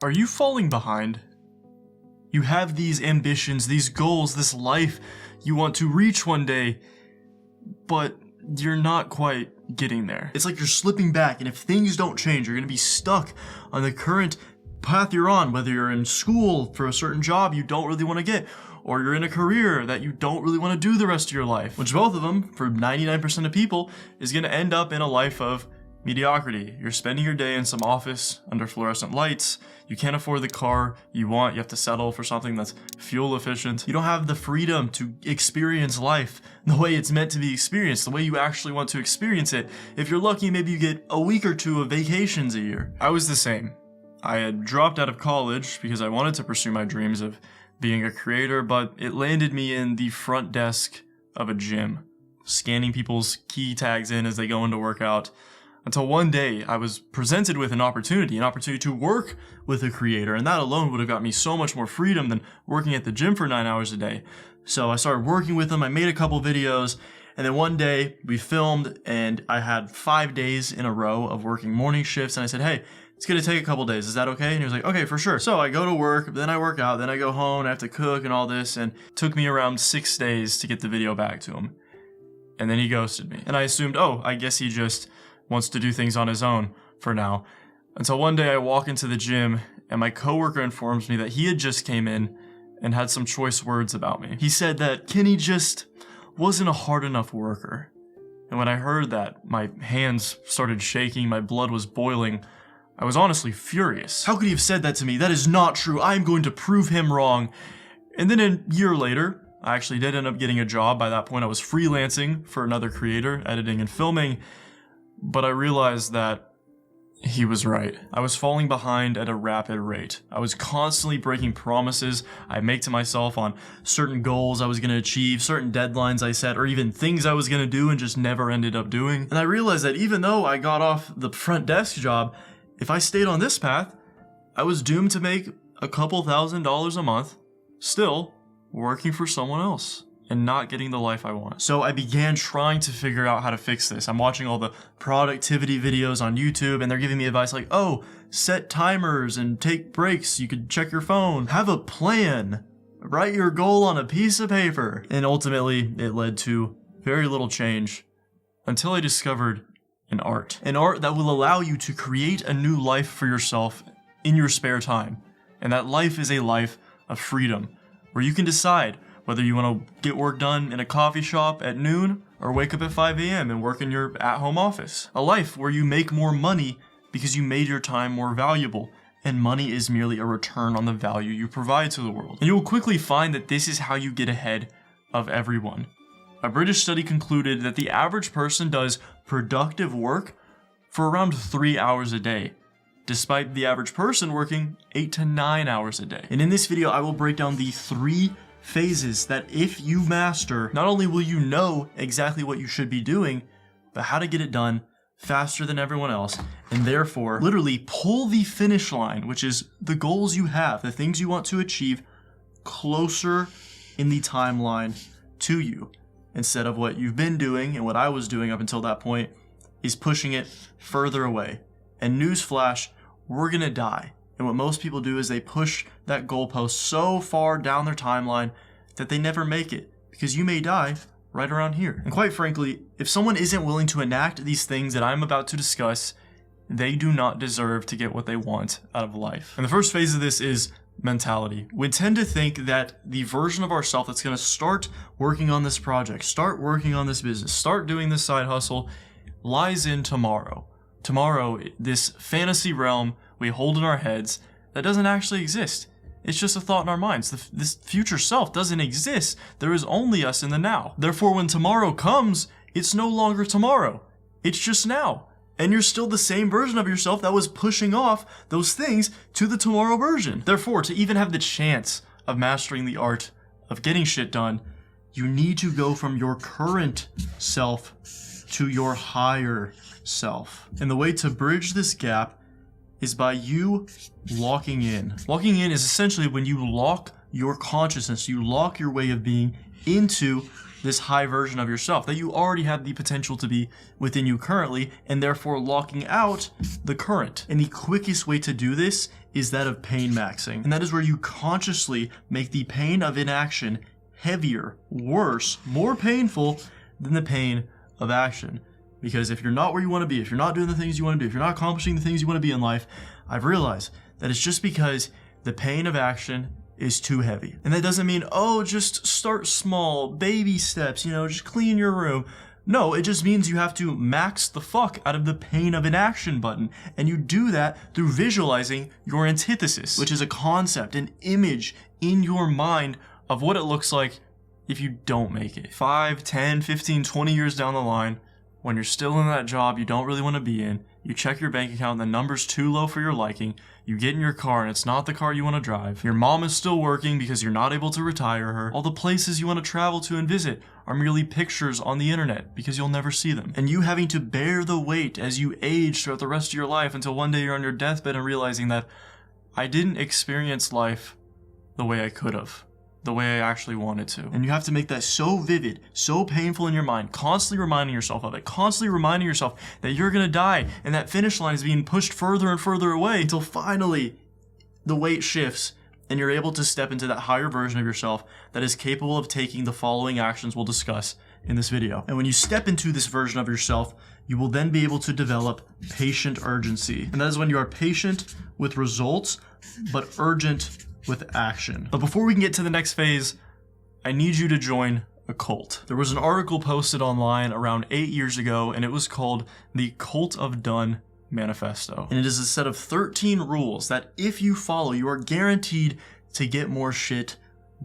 Are you falling behind? You have these ambitions, these goals, this life you want to reach one day, but you're not quite getting there. It's like you're slipping back, and if things don't change, you're gonna be stuck on the current path you're on, whether you're in school for a certain job you don't really want to get, or you're in a career that you don't really want to do the rest of your life, which both of them, for 99% of people, is gonna end up in a life of mediocrity. You're spending your day in some office under fluorescent lights. You can't afford the car you want. You have to settle for something that's fuel efficient. You don't have the freedom to experience life the way it's meant to be experienced, the way you actually want to experience it. If you're lucky, maybe you get a week or two of vacations a year. I was the same. I had dropped out of college because I wanted to pursue my dreams of being a creator, but it landed me in the front desk of a gym, scanning people's key tags in as they go into workout. Until one day, I was presented with an opportunity to work with a creator, and that alone would have got me so much more freedom than working at the gym for 9 hours a day. So I started working with him, I made a couple videos, and then one day we filmed, and I had 5 days in a row of working morning shifts, and I said, hey, it's gonna take a couple days, is that okay? And he was like, okay, for sure. So I go to work, then I work out, then I go home, and I have to cook and all this, and it took me around 6 days to get the video back to him. And then he ghosted me. And I assumed, oh, I guess he just wants to do things on his own for now. Until one day I walk into the gym and my coworker informs me that he had just came in and had some choice words about me. He said that Kenny just wasn't a hard enough worker. And when I heard that, my hands started shaking, my blood was boiling. I was honestly furious. How could he have said that to me? That is not true. I'm going to prove him wrong. And then a year later, I actually did end up getting a job. By that point, I was freelancing for another creator, editing and filming. But I realized that he was right. I was falling behind at a rapid rate. I was constantly breaking promises I make to myself on certain goals I was going to achieve, certain deadlines I set, or even things I was going to do and just never ended up doing. And I realized that even though I got off the front desk job, if I stayed on this path, I was doomed to make a couple $1,000s a month, still working for someone else and not getting the life I want. So I began trying to figure out how to fix this. I'm watching all the productivity videos on YouTube, and they're giving me advice like, oh, set timers and take breaks. You could check your phone. Have a plan. Write your goal on a piece of paper. And ultimately, it led to very little change until I discovered an art. An art that will allow you to create a new life for yourself in your spare time. And that life is a life of freedom, where you can decide whether you want to get work done in a coffee shop at noon or wake up at 5 a.m. and work in your at-home office. A life where you make more money because you made your time more valuable, and money is merely a return on the value you provide to the world. And you will quickly find that this is how you get ahead of everyone. A British study concluded that the average person does productive work for around 3 hours a day, despite the average person working 8 to 9 hours a day. And in this video, I will break down the 3 phases that if you master, not only will you know exactly what you should be doing, but how to get it done faster than everyone else, and therefore literally pull the finish line, which is the goals you have, the things you want to achieve, closer in the timeline to you, instead of what you've been doing and what I was doing up until that point is pushing it further away. And newsflash, we're gonna die. And what most people do is they push that goalpost so far down their timeline that they never make it, because you may die right around here. And quite frankly, if someone isn't willing to enact these things that I'm about to discuss, they do not deserve to get what they want out of life. And the first phase of this is mentality. We tend to think that the version of ourselves that's going to start working on this project, start working on this business, start doing this side hustle, lies in tomorrow. Tomorrow, this fantasy realm we hold in our heads that doesn't actually exist. It's just a thought in our minds. This future self doesn't exist. There is only us in the now. Therefore, when tomorrow comes, it's no longer tomorrow. It's just now. And you're still the same version of yourself that was pushing off those things to the tomorrow version. Therefore, to even have the chance of mastering the art of getting shit done, you need to go from your current self to your higher self. And the way to bridge this gap is by you locking in. Locking in is essentially when you lock your consciousness, you lock your way of being into this high version of yourself that you already have the potential to be within you currently, and therefore locking out the current. And the quickest way to do this is that of pain maxing. And that is where you consciously make the pain of inaction heavier, worse, more painful than the pain of action. Because if you're not where you want to be, if you're not doing the things you want to do, if you're not accomplishing the things you want to be in life, I've realized that it's just because the pain of action is too heavy. And that doesn't mean, oh, just start small, baby steps, just clean your room. No, it just means you have to max the fuck out of the pain of inaction button. And you do that through visualizing your antithesis, which is a concept, an image in your mind of what it looks like if you don't make it. 5, 10, 15, 20 years down the line, when you're still in that job you don't really want to be in, you check your bank account and the number's too low for your liking, you get in your car and it's not the car you want to drive, your mom is still working because you're not able to retire her, all the places you want to travel to and visit are merely pictures on the internet because you'll never see them, and you having to bear the weight as you age throughout the rest of your life until one day you're on your deathbed and realizing that I didn't experience life the way I could have. The way I actually wanted to. And you have to make that so vivid, so painful in your mind, constantly reminding yourself of it, constantly reminding yourself that you're gonna die and that finish line is being pushed further and further away until finally the weight shifts and you're able to step into that higher version of yourself that is capable of taking the following actions we'll discuss in this video. And when you step into this version of yourself, you will then be able to develop patient urgency. And that is when you are patient with results, but urgent with action. But before we can get to the next phase, I need you to join a cult. There was an article posted online around 8 years ago, and it was called the Cult of Done Manifesto. And it is a set of 13 rules that if you follow, you are guaranteed to get more shit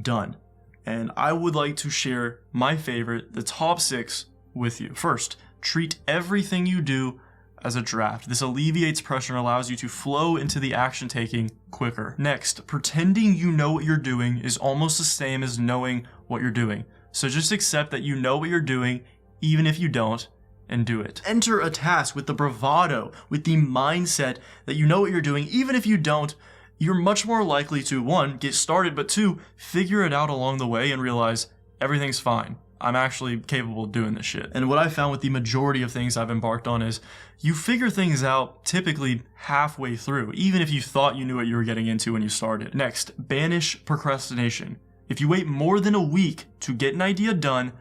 done. And I would like to share my favorite, the top 6, with you. First, treat everything you do as a draft. This alleviates pressure and allows you to flow into the action taking quicker. Next, pretending you know what you're doing is almost the same as knowing what you're doing. So just accept that you know what you're doing, even if you don't, and do it. Enter a task with the bravado, with the mindset that you know what you're doing, even if you don't. You're much more likely to, 1, get started, but 2, figure it out along the way and realize everything's fine. I'm actually capable of doing this shit. And what I found with the majority of things I've embarked on is you figure things out typically halfway through, even if you thought you knew what you were getting into when you started. Next, banish procrastination. If you wait more than a week to get an idea done,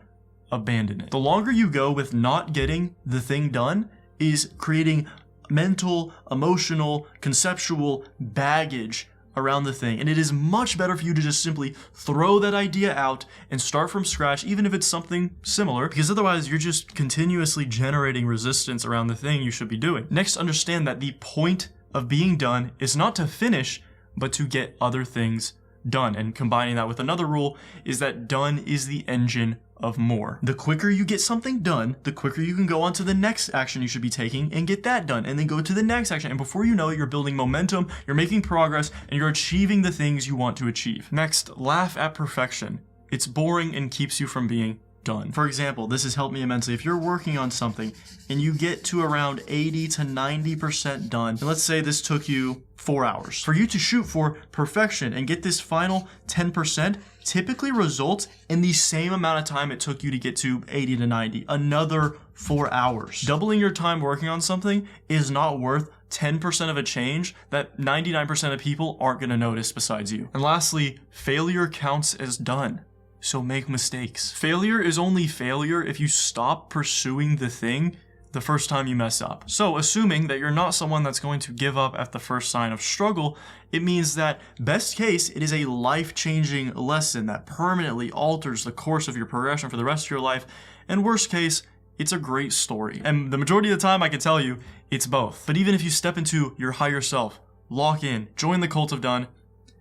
abandon it. The longer you go with not getting the thing done is creating mental, emotional, conceptual baggage around the thing, and it is much better for you to just simply throw that idea out and start from scratch, even if it's something similar, because otherwise you're just continuously generating resistance around the thing you should be doing. Next, understand that the point of being done is not to finish, but to get other things done. And combining that with another rule is that done is the engine of more. The quicker you get something done, the quicker you can go on to the next action you should be taking and get that done, and then go to the next action. And before you know it, you're building momentum, you're making progress, and you're achieving the things you want to achieve. Next, laugh at perfection. It's boring and keeps you from being done. For example, this has helped me immensely. If you're working on something and you get to around 80 to 90% done, and let's say this took you 4 hours, for you to shoot for perfection and get this final 10% typically results in the same amount of time it took you to get to 80 to 90, another 4 hours. Doubling your time working on something is not worth 10% of a change that 99% of people aren't going to notice besides you. And lastly, failure counts as done. So make mistakes. Failure is only failure if you stop pursuing the thing the first time you mess up. So assuming that you're not someone that's going to give up at the first sign of struggle, it means that best case, it is a life-changing lesson that permanently alters the course of your progression for the rest of your life. And worst case, it's a great story. And the majority of the time I can tell you, it's both. But even if you step into your higher self, lock in, join the cult of done,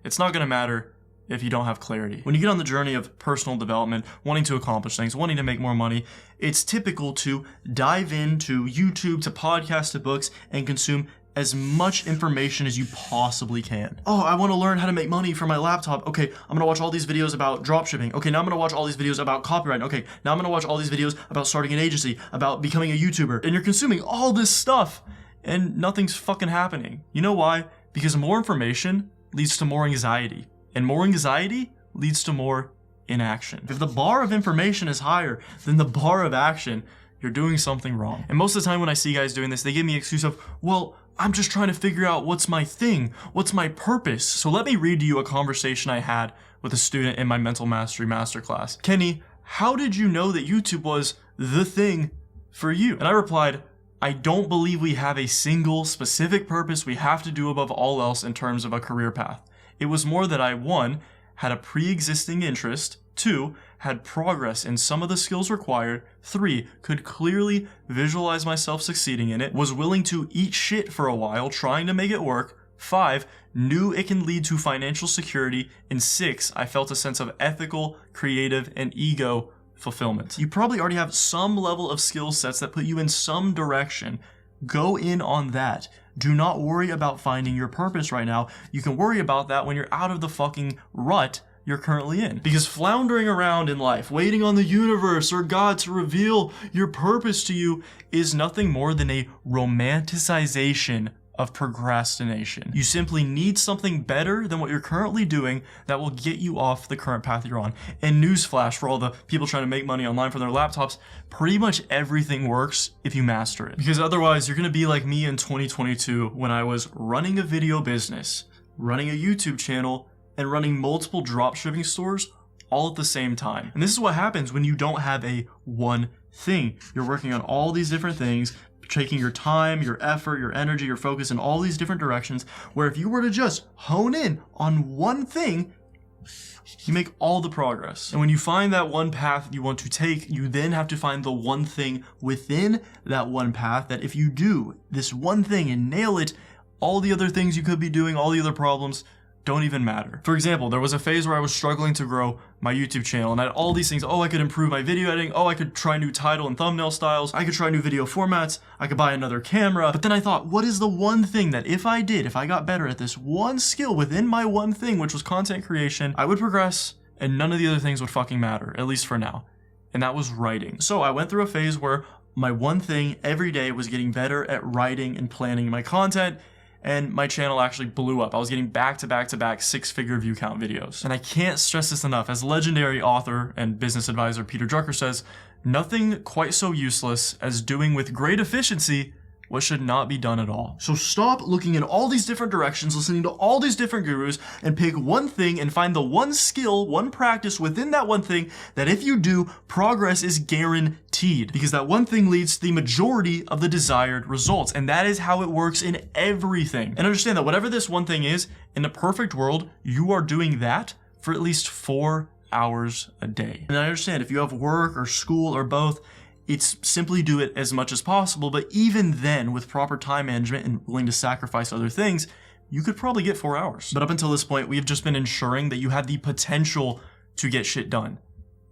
it's not gonna matter if you don't have clarity. When you get on the journey of personal development, wanting to accomplish things, wanting to make more money, it's typical to dive into YouTube, to podcasts, to books, and consume as much information as you possibly can. Oh, I want to learn how to make money from my laptop. Okay, I'm gonna watch all these videos about dropshipping. Okay, now I'm gonna watch all these videos about copywriting. Okay, now I'm gonna watch all these videos about starting an agency, about becoming a YouTuber. And you're consuming all this stuff, and nothing's fucking happening. You know why? Because more information leads to more anxiety. And more anxiety leads to more inaction. If the bar of information is higher than the bar of action, you're doing something wrong. And most of the time when I see guys doing this, they give me an excuse of, well, I'm just trying to figure out what's my thing, what's my purpose. So let me read to you a conversation I had with a student in my Mental Mastery Masterclass. Kenny, how did you know that YouTube was the thing for you? And I replied, I don't believe we have a single specific purpose we have to do above all else in terms of a career path. It was more that I, 1, had a pre-existing interest, 2, had progress in some of the skills required, 3, could clearly visualize myself succeeding in it, was willing to eat shit for a while trying to make it work, 5, knew it can lead to financial security, and 6, I felt a sense of ethical, creative, and ego fulfillment. You probably already have some level of skill sets that put you in some direction. Go in on that. Do not worry about finding your purpose right now. You can worry about that when you're out of the fucking rut you're currently in. Because floundering around in life, waiting on the universe or God to reveal your purpose to you is nothing more than a romanticization of procrastination. You simply need something better than what you're currently doing that will get you off the current path you're on. And newsflash for all the people trying to make money online for their laptops, pretty much everything works if you master it. Because otherwise you're gonna be like me in 2022 when I was running a video business, running a YouTube channel, and running multiple dropshipping stores all at the same time. And this is what happens when you don't have a one thing. You're working on all these different things, taking your time, your effort, your energy, your focus in all these different directions, where if you were to just hone in on one thing, you make all the progress. And when you find that one path you want to take, you then have to find the one thing within that one path that if you do this one thing and nail it, all the other things you could be doing, all the other problems, don't even matter. For example, there was a phase where I was struggling to grow my YouTube channel and I had all these things. Oh, I could improve my video editing. Oh, I could try new title and thumbnail styles. I could try new video formats. I could buy another camera. But then I thought, what is the one thing that if I got better at this one skill within my one thing, which was content creation, I would progress and none of the other things would fucking matter, at least for now. And that was writing. So I went through a phase where my one thing every day was getting better at writing and planning my content, and my channel actually blew up. I was getting back-to-back-to-back 6-figure view count videos. And I can't stress this enough. As legendary author and business advisor Peter Drucker says, nothing quite so useless as doing with great efficiency what should not be done at all. So stop looking in all these different directions, listening to all these different gurus, and pick one thing and find the one skill, one practice within that one thing that if you do, progress is guaranteed. Because that one thing leads to the majority of the desired results. And that is how it works in everything. And understand that whatever this one thing is, in a perfect world, you are doing that for at least 4 hours a day. And I understand if you have work or school or both, it's simply do it as much as possible, but even then, with proper time management and willing to sacrifice other things, you could probably get 4 hours. But up until this point, we've just been ensuring that you have the potential to get shit done.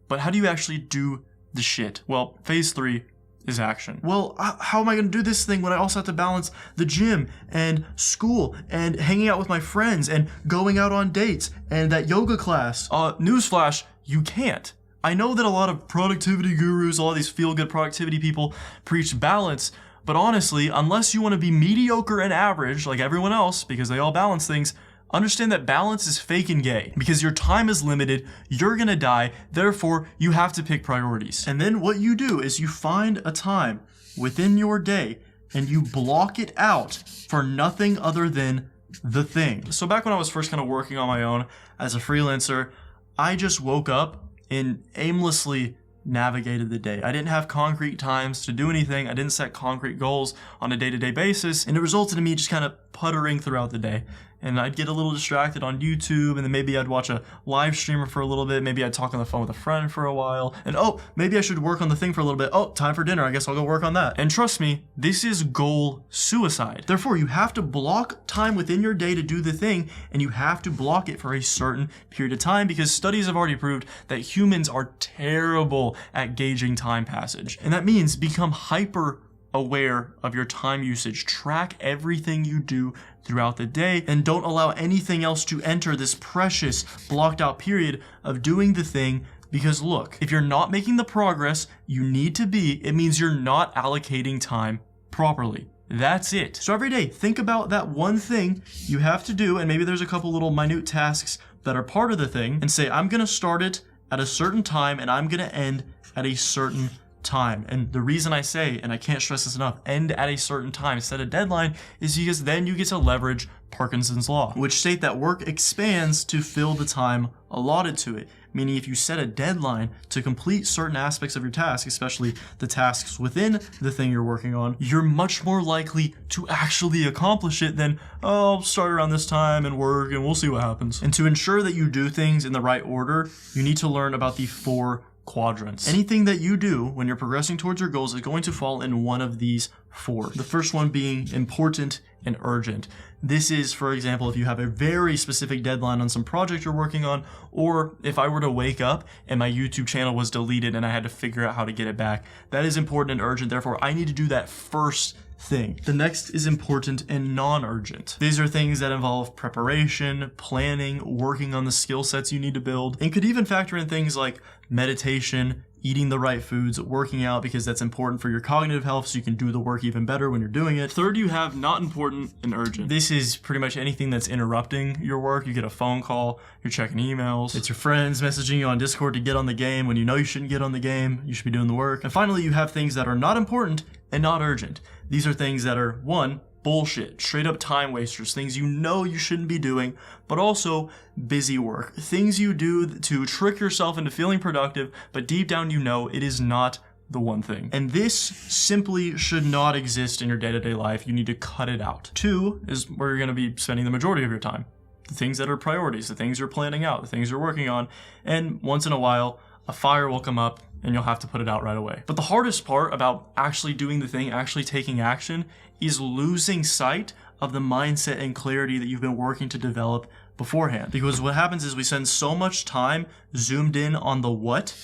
But how do you actually do the shit? Well, phase 3 is action. Well, how am I gonna do this thing when I also have to balance the gym and school and hanging out with my friends and going out on dates and that yoga class? Newsflash, you can't. I know that a lot of productivity gurus, all these feel-good productivity people preach balance, but honestly, unless you want to be mediocre and average like everyone else, because they all balance things, understand that balance is fake and gay. Because your time is limited, you're gonna die, therefore you have to pick priorities. And then what you do is you find a time within your day and you block it out for nothing other than the thing. So back when I was first kind of working on my own as a freelancer, I just woke up and aimlessly navigated the day. I didn't have concrete times to do anything. I didn't set concrete goals on a day-to-day basis, and it resulted in me just kind of puttering throughout the day. And I'd get a little distracted on YouTube, and then maybe I'd watch a live streamer for a little bit. Maybe I'd talk on the phone with a friend for a while. And oh, maybe I should work on the thing for a little bit. Oh, time for dinner. I guess I'll go work on that. And trust me, this is goal suicide. Therefore, you have to block time within your day to do the thing, and you have to block it for a certain period of time because studies have already proved that humans are terrible at gauging time passage. And that means become hyper aware of your time usage. Track everything you do throughout the day and don't allow anything else to enter this precious blocked out period of doing the thing. Because look, if you're not making the progress you need to be, it means you're not allocating time properly. That's it. So every day, think about that one thing you have to do, and maybe there's a couple little minute tasks that are part of the thing, and say, I'm gonna start it at a certain time and I'm gonna end at a certain time. And the reason I say, and I can't stress this enough, end at a certain time, set a deadline, is because then you get to leverage Parkinson's law, which state that work expands to fill the time allotted to it. Meaning if you set a deadline to complete certain aspects of your task, especially the tasks within the thing you're working on, you're much more likely to actually accomplish it than, oh, I'll start around this time and work and we'll see what happens. And to ensure that you do things in the right order, you need to learn about the 4 quadrants. Anything that you do when you're progressing towards your goals is going to fall in one of these 4. The first one being important and urgent. This is, for example, if you have a very specific deadline on some project you're working on, or if I were to wake up and my YouTube channel was deleted and I had to figure out how to get it back. That is important and urgent, therefore I need to do that first thing. The next is important and non-urgent. These are things that involve preparation, planning, working on the skill sets you need to build, and could even factor in things like meditation, eating the right foods, working out because that's important for your cognitive health so you can do the work even better when you're doing it. Third, you have not important and urgent. This is pretty much anything that's interrupting your work. You get a phone call, you're checking emails, it's your friends messaging you on Discord to get on the game when you know you shouldn't get on the game, you should be doing the work. And finally, you have things that are not important and not urgent. These are things that are, 1, bullshit, straight up time wasters, things you know you shouldn't be doing, but also busy work, things you do to trick yourself into feeling productive, but deep down you know it is not the one thing. And this simply should not exist in your day-to-day life. You need to cut it out. 2 is where you're going to be spending the majority of your time. The things that are priorities, the things you're planning out, the things you're working on, and once in a while, a fire will come up and you'll have to put it out right away. But the hardest part about actually doing the thing, actually taking action, is losing sight of the mindset and clarity that you've been working to develop beforehand. Because what happens is we spend so much time zoomed in on the what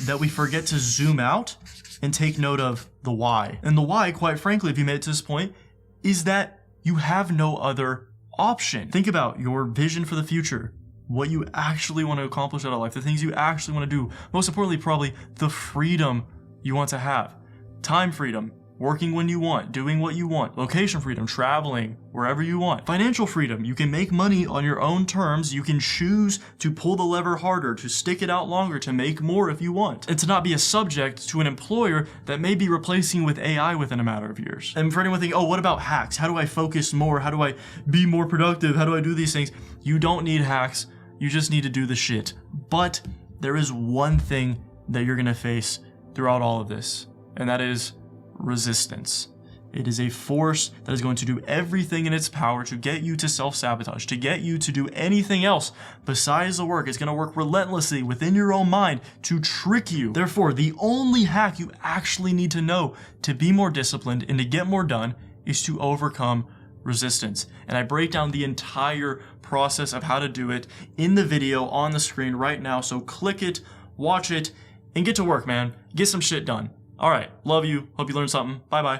that we forget to zoom out and take note of the why. And the why, quite frankly, if you made it to this point, is that you have no other option. Think about your vision for the future, what you actually want to accomplish out of life, the things you actually want to do. Most importantly, probably the freedom you want to have. Time freedom, working when you want, doing what you want. Location freedom, traveling wherever you want. Financial freedom, you can make money on your own terms. You can choose to pull the lever harder, to stick it out longer, to make more if you want, and to not be a subject to an employer that may be replacing with AI within a matter of years. And for anyone thinking, oh, what about hacks? How do I focus more? How do I be more productive? How do I do these things? You don't need hacks. You just need to do the shit. But there is one thing that you're gonna face throughout all of this, and that is resistance. It is a force that is going to do everything in its power to get you to self-sabotage, to get you to do anything else besides the work. It's going to work relentlessly within your own mind to trick you. Therefore, the only hack you actually need to know to be more disciplined and to get more done is to overcome resistance. And I break down the entire process of how to do it in the video on the screen right now. So click it, watch it, and get to work, man. Get some shit done. All right, love you. Hope you learned something. Bye-bye.